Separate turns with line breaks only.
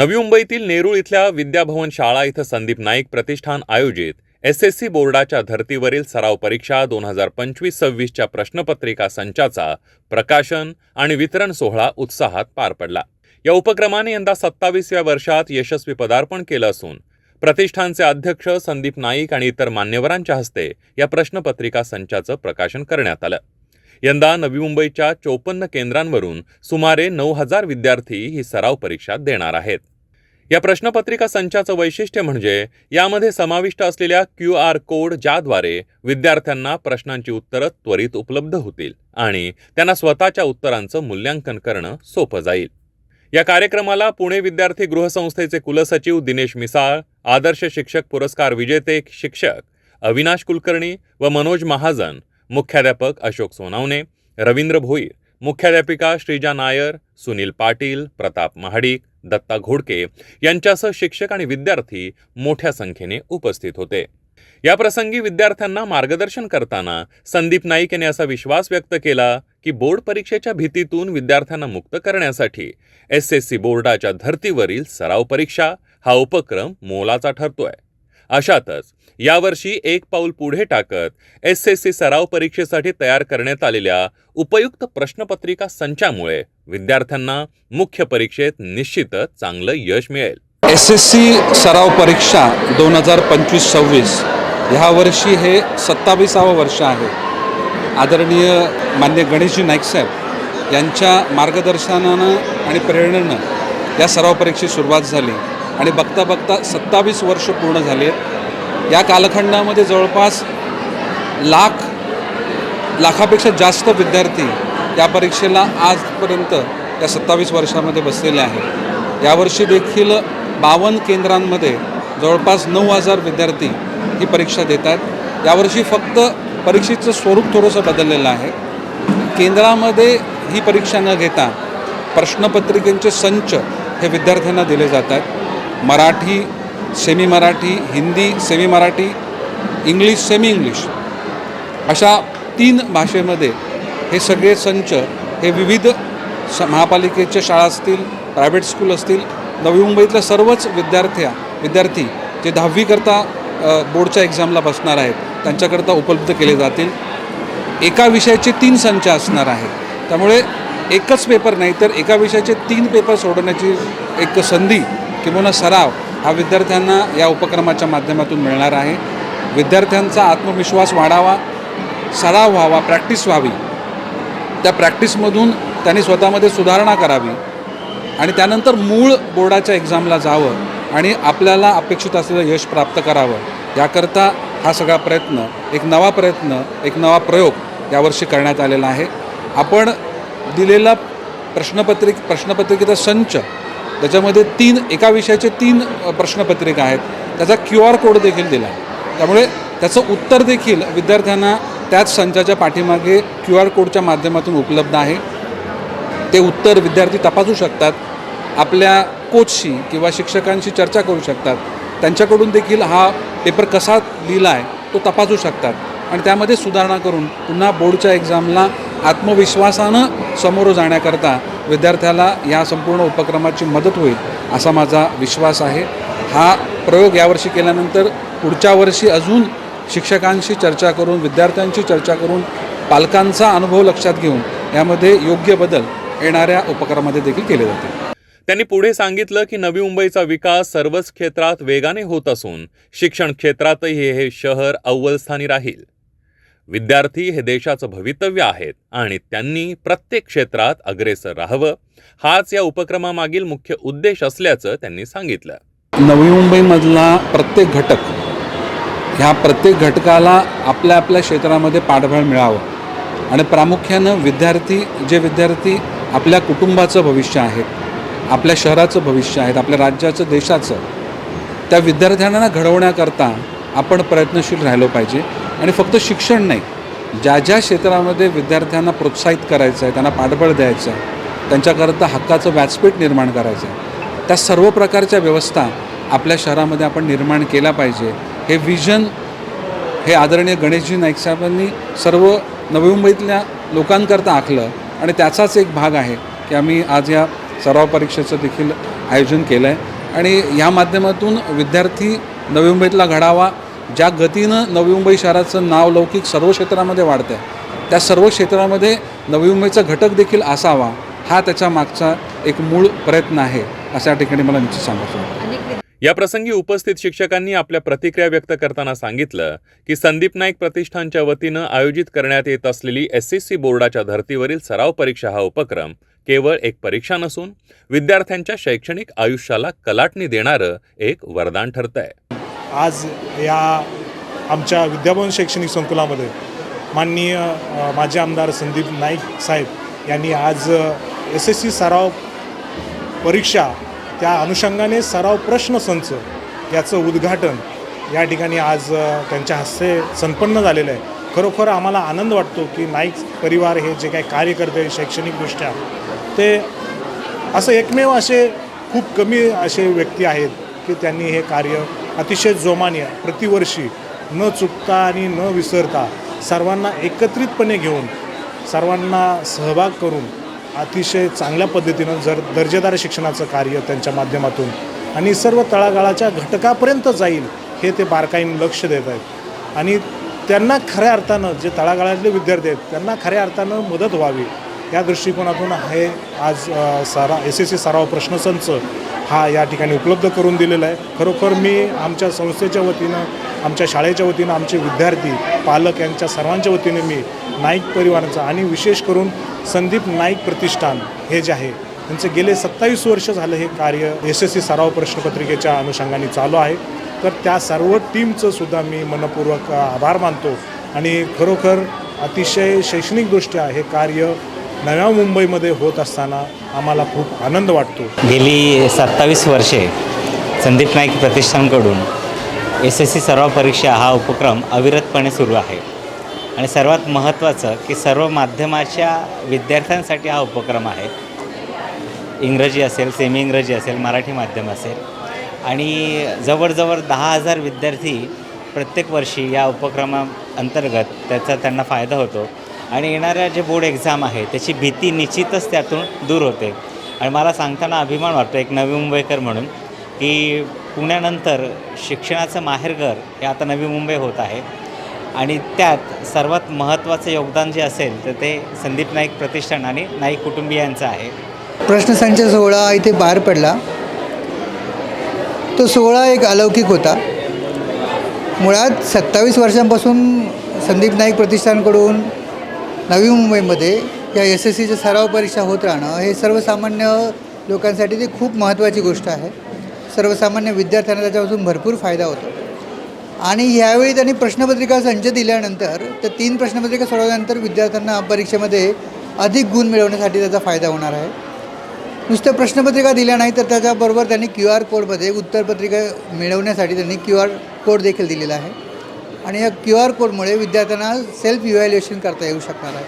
नवी मुंबईतील नेरूळ इथल्या विद्याभवन शाळा इथं संदीप नाईक प्रतिष्ठान आयोजित एसएससी बोर्डाच्या धर्तीवरील सराव परीक्षा 2025-26च्या प्रश्नपत्रिका संचाचा प्रकाशन आणि वितरण सोहळा उत्साहात पार पडला। या उपक्रमाने यंदा 27व्या वर्षात यशस्वी पदार्पण केलं असून प्रतिष्ठानचे अध्यक्ष संदीप नाईक आणि इतर मान्यवरांच्या हस्ते या प्रश्नपत्रिका संचाचं प्रकाशन करण्यात आलं। यंदा नवी मुंबईच्या 54 केंद्रांवरून सुमारे 9000 विद्यार्थी ही सराव परीक्षा देणार आहेत। या प्रश्नपत्रिका संचाचं वैशिष्ट्य म्हणजे यामध्ये समाविष्ट असलेल्या QR कोड ज्याद्वारे विद्यार्थ्यांना प्रश्नांची उत्तरं त्वरित उपलब्ध होतील आणि त्यांना स्वतःच्या उत्तरांचं मूल्यांकन करणं सोपं जाईल। या कार्यक्रमाला पुणे विद्यार्थी गृहसंस्थेचे कुलसचिव दिनेश मिसाळ, आदर्श शिक्षक पुरस्कार विजेते शिक्षक अविनाश कुलकर्णी व मनोज महाजन, मुख्याध्यापक अशोक सोनावणे, रवींद्र भोईर, मुख्याध्यापिका श्रीजा नायर, सुनील पाटील, प्रताप महाडिक, दत्ता घोडके यांच्यासह शिक्षक आणि विद्यार्थी मोठ्या संख्येने उपस्थित होते। या प्रसंगी विद्यार्थ्यांना मार्गदर्शन करताना संदीप नाईक यांनी असा विश्वास व्यक्त केला की बोर्ड परीक्षेच्या भीतीतून विद्यार्थ्यांना मुक्त करण्यासाठी एसएससी बोर्डाच्या धर्तीवरील सराव परीक्षा हा उपक्रम मोलाचा ठरतोय। अशातच यावर्षी एक पाऊल पुढे टाकत एसएससी सराव परीक्षेसाठी तयार करण्यात आलेल्या उपयुक्त प्रश्नपत्रिका संचामुळे विद्यार्थ्यांना मुख्य परीक्षेत निश्चितच चांगलं यश मिळेल।
एसएससी सराव परीक्षा 2025-26 ह्या वर्षी हे 27वं वर्ष आहे। आदरणीय मान्य गणेशजी नाईक साहेब यांच्या मार्गदर्शनानं आणि प्रेरणेनं या सराव परीक्षेची सुरुवात झाली आणि बघता बघता 27 वर्ष पूर्ण झाली आहेत। या कालखंडामध्ये जवळपास लाखापेक्षा जास्त विद्यार्थी या परीक्षेला आजपर्यंत या 27 वर्षामध्ये बसलेले आहेत। यावर्षी देखील 52 केंद्रांमध्ये जवळपास 9000 विद्यार्थी ही परीक्षा देतात। यावर्षी फक्त परीक्षेचं स्वरूप थोडंसं बदललेलं आहे। केंद्रामध्ये ही परीक्षा न घेता प्रश्नपत्रिकेचे संच हे विद्यार्थ्यांना दिले जातात। Marathi, semi Marathi, Hindi, semi Marathi, English, semi English अशा 3 भाषेमध्ये हे सगळे संच हे विविध महापालिकेच्या शाळा असतील, प्रायव्हेट स्कूल असतील, नवी मुंबईतल्या सर्वच विद्यार्थी जे 10वी करता बोर्डच्या एक्झामला बसणार आहेत त्यांच्याकरता उपलब्ध केले जातील। एका विषयाचे 3 संच असणार आहेत, त्यामुळे एकच पेपर नाही तर एका विषयाचे 3 पेपर सोडवण्याची एक संधी किंवा सराव हा विद्यार्थ्यांना या उपक्रमाच्या माध्यमातून मिळणार आहे। विद्यार्थ्यांचा आत्मविश्वास वाढावा, सराव व्हावा, प्रॅक्टिस व्हावी, त्या प्रॅक्टिसमधून त्यांनी स्वतःमध्ये सुधारणा करावी आणि त्यानंतर मूळ बोर्डाच्या एक्झामला जावं आणि आपल्याला अपेक्षित असलेलं यश प्राप्त करावं। याकरता हा सगळा प्रयत्न, एक नवा प्रयोग यावर्षी करण्यात आलेला आहे। आपण दिलेला प्रश्नपत्रिकेचा संच त्याच्यामध्ये एका विषयाचे 3 प्रश्नपत्रिका आहेत, त्याचा QR कोड देखील दिला आहे। त्यामुळे त्याचं उत्तर देखील विद्यार्थ्यांना त्याच संचाच्या पाठीमागे QR कोडच्या माध्यमातून उपलब्ध आहे। ते उत्तर विद्यार्थी तपासू शकतात, आपल्या कोचशी किंवा शिक्षकांशी चर्चा करू शकतात, त्यांच्याकडून देखील हा पेपर कसा लिहिला आहे तो तपासू शकतात आणि त्यामध्ये सुधारणा करून पुन्हा बोर्डच्या एक्झामला आत्मविश्वासानं समोर जाण्याकरता विद्यार्थ्याला या संपूर्ण उपक्रमाची मदत होईल असा माझा विश्वास आहे। हा प्रयोग यावर्षी केल्यानंतर पुढच्या वर्षी अजून शिक्षकांशी चर्चा करून, विद्यार्थ्यांशी चर्चा करून, पालकांचा अनुभव लक्षात घेऊन यामध्ये योग्य बदल येणाऱ्या उपक्रमामध्ये देखील केले जातील।
त्यांनी पुढे सांगितलं की नवी मुंबईचा विकास सर्वच क्षेत्रात वेगाने होत असून शिक्षण क्षेत्रातही हे शहर अव्वल स्थानी राहील। विद्यार्थी हे देशाचं भवितव्य आहेत आणि त्यांनी प्रत्येक क्षेत्रात अग्रेसर राहावं, हाच या उपक्रमामागील मुख्य उद्देश असल्याचं त्यांनी सांगितलं।
नवी मुंबईमधला प्रत्येक घटक, ह्या प्रत्येक घटकाला आपल्या क्षेत्रामध्ये पाठबळ मिळावं आणि प्रामुख्यानं विद्यार्थी आपल्या कुटुंबाचं भविष्य आहेत, आपल्या शहराचं भविष्य आहेत, आपल्या राज्याचं, देशाचं, त्या विद्यार्थ्यांना घडवण्याकरता आपण प्रयत्नशील राहिलो पाहिजे। आणि फक्त शिक्षण नाही, ज्या क्षेत्रामध्ये विद्यार्थ्यांना प्रोत्साहित करायचं आहे, त्यांना पाठबळ द्यायचं आहे, त्यांच्याकरता हक्काचं व्यासपीठ निर्माण करायचं आहे, त्या सर्व प्रकारच्या व्यवस्था आपल्या शहरामध्ये आपण निर्माण केल्या पाहिजे। हे विजन हे आदरणीय गणेशजी नाईक साहेबांनी सर्व नवी मुंबईतल्या लोकांकरता आखलं आणि त्याचाच एक भाग आहे की आम्ही आज या सराव परीक्षेचं देखील आयोजन केलं आहे। आणि या माध्यमातून विद्यार्थी नवी मुंबईतला घडावा. ज्या गतीनं नवी मुंबई शहराचं नावलौकिक सर्व क्षेत्रामध्ये वाढतं आहे, त्या सर्व क्षेत्रामध्ये नवी मुंबईचा घटक देखील असावा, हा त्याच्या मागचा एक मूळ प्रयत्न आहे, असं या ठिकाणी मला निश्चित सांगायचं आहे.
या प्रसंगी उपस्थित शिक्षकांनी आपल्या प्रतिक्रिया व्यक्त करताना सांगितलं की संदीप नाईक प्रतिष्ठानच्या वतीनं आयोजित करण्यात येत असलेली SSC बोर्डाच्या धर्तीवरील सराव परीक्षा हा उपक्रम केवळ एक परीक्षा नसून विद्यार्थ्यांच्या शैक्षणिक आयुष्याला कलाटणी देणारं एक वरदान ठरतंय.
आज या आमच्या विद्याभवन शैक्षणिक संकुलामध्ये माननीय माजी आमदार संदीप नाईक साहेब यांनी आज SSC सराव परीक्षा त्या अनुषंगाने सराव प्रश्नसंच याचं उद्घाटन या ठिकाणी आज त्यांच्या हस्ते संपन्न झालेलं आहे. खरोखर आम्हाला आनंद वाटतो की नाईक परिवार हे जे काही कार्य करते शैक्षणिकदृष्ट्या, ते असं एकमेव असे खूप कमी असे व्यक्ती आहेत की त्यांनी हे कार्य अतिशय जोमाने प्रतिवर्षी न चुकता आणि न विसरता सर्वांना एकत्रितपणे घेऊन सर्वांना सहभाग करून अतिशय चांगल्या पद्धतीनं दर्जेदार शिक्षणाचं कार्य त्यांच्या माध्यमातून आणि सर्व तळागाळाच्या घटकापर्यंत जाईल हे ते बारकाईने लक्ष देत आहेत. आणि त्यांना खऱ्या अर्थानं जे तळागाळातले विद्यार्थी आहेत त्यांना खऱ्या अर्थानं मदत व्हावी या दृष्टिकोनातून हे आज SSC सराव प्रश्नसंच हा या ठिकाणी उपलब्ध करून दिलेला आहे. खरोखर मी आमच्या संस्थेच्या वतीनं, आमच्या शाळेच्या वतीनं, आमचे विद्यार्थी, पालक यांच्या सर्वांच्या वतीने मी नाईक परिवाराचं आणि विशेष करून संदीप नाईक प्रतिष्ठान हे जे आहे त्यांचे गेले 27 वर्ष झालं हे कार्य SSC सराव प्रश्नपत्रिकेच्या अनुषंगाने चालू आहे. तर त्या सर्व टीमचं सुद्धा मी मनपूर्वक आभार मानतो आणि खरोखर अतिशय शैक्षणिकदृष्ट्या हे कार्य नव्या मुंबईमध्ये होत असताना आम्हाला खूप आनंद वाटतो.
गेली 27 वर्षे संदीप नाईक प्रतिष्ठानकडून SSC सराव परीक्षा हा उपक्रम अविरतपणे सुरू आहे. आणि सर्वात महत्त्वाचं की सर्व माध्यमाच्या विद्यार्थ्यांसाठी हा उपक्रम आहे. इंग्रजी असेल, सेमी इंग्रजी असेल, मराठी माध्यम असेल आणि जवळजवळ 10,000 विद्यार्थी प्रत्येक वर्षी या उपक्रमाअंतर्गत त्याचा त्यांना फायदा होतो. आणि येणाऱ्या जे बोर्ड एक्झाम आहे त्याची भीती निश्चितच त्यातून दूर होते. आणि मला सांगताना अभिमान वाटतो एक नवी मुंबईकर म्हणून की पुण्यानंतर शिक्षणाचं माहेरघर हे आता नवी मुंबई होत आहे. आणि त्यात सर्वात महत्त्वाचं योगदान जे असेल तर ते संदीप नाईक प्रतिष्ठान आणि नाईक कुटुंबियांचं आहे.
प्रश्नसंच सोहळा इथे पार पडला. तो सोहळा एक अलौकिक होता. मुळात 27 वर्षांपासून संदीप नाईक प्रतिष्ठानकडून नवी मुंबईमध्ये या SSCच्या सराव परीक्षा होत राहणं हे सर्वसामान्य लोकांसाठी ती खूप महत्त्वाची गोष्ट आहे. सर्वसामान्य विद्यार्थ्यांना त्याच्यापासून भरपूर फायदा होतो. आणि ह्यावेळी त्यांनी प्रश्नपत्रिका संच दिल्यानंतर त्या 3 प्रश्नपत्रिका सोडवल्यानंतर विद्यार्थ्यांना परीक्षेमध्ये अधिक गुण मिळवण्यासाठी त्याचा फायदा होणार आहे. नुसतं प्रश्नपत्रिका दिल्या नाही तर त्याच्याबरोबर त्यांनी QR कोडमध्ये उत्तरपत्रिका मिळवण्यासाठी त्यांनी QR कोड देखील दिलेला आहे. आणि या QR कोडमुळे विद्यार्थ्यांना सेल्फ इव्हॅल्युएशन करता येऊ शकणार आहे.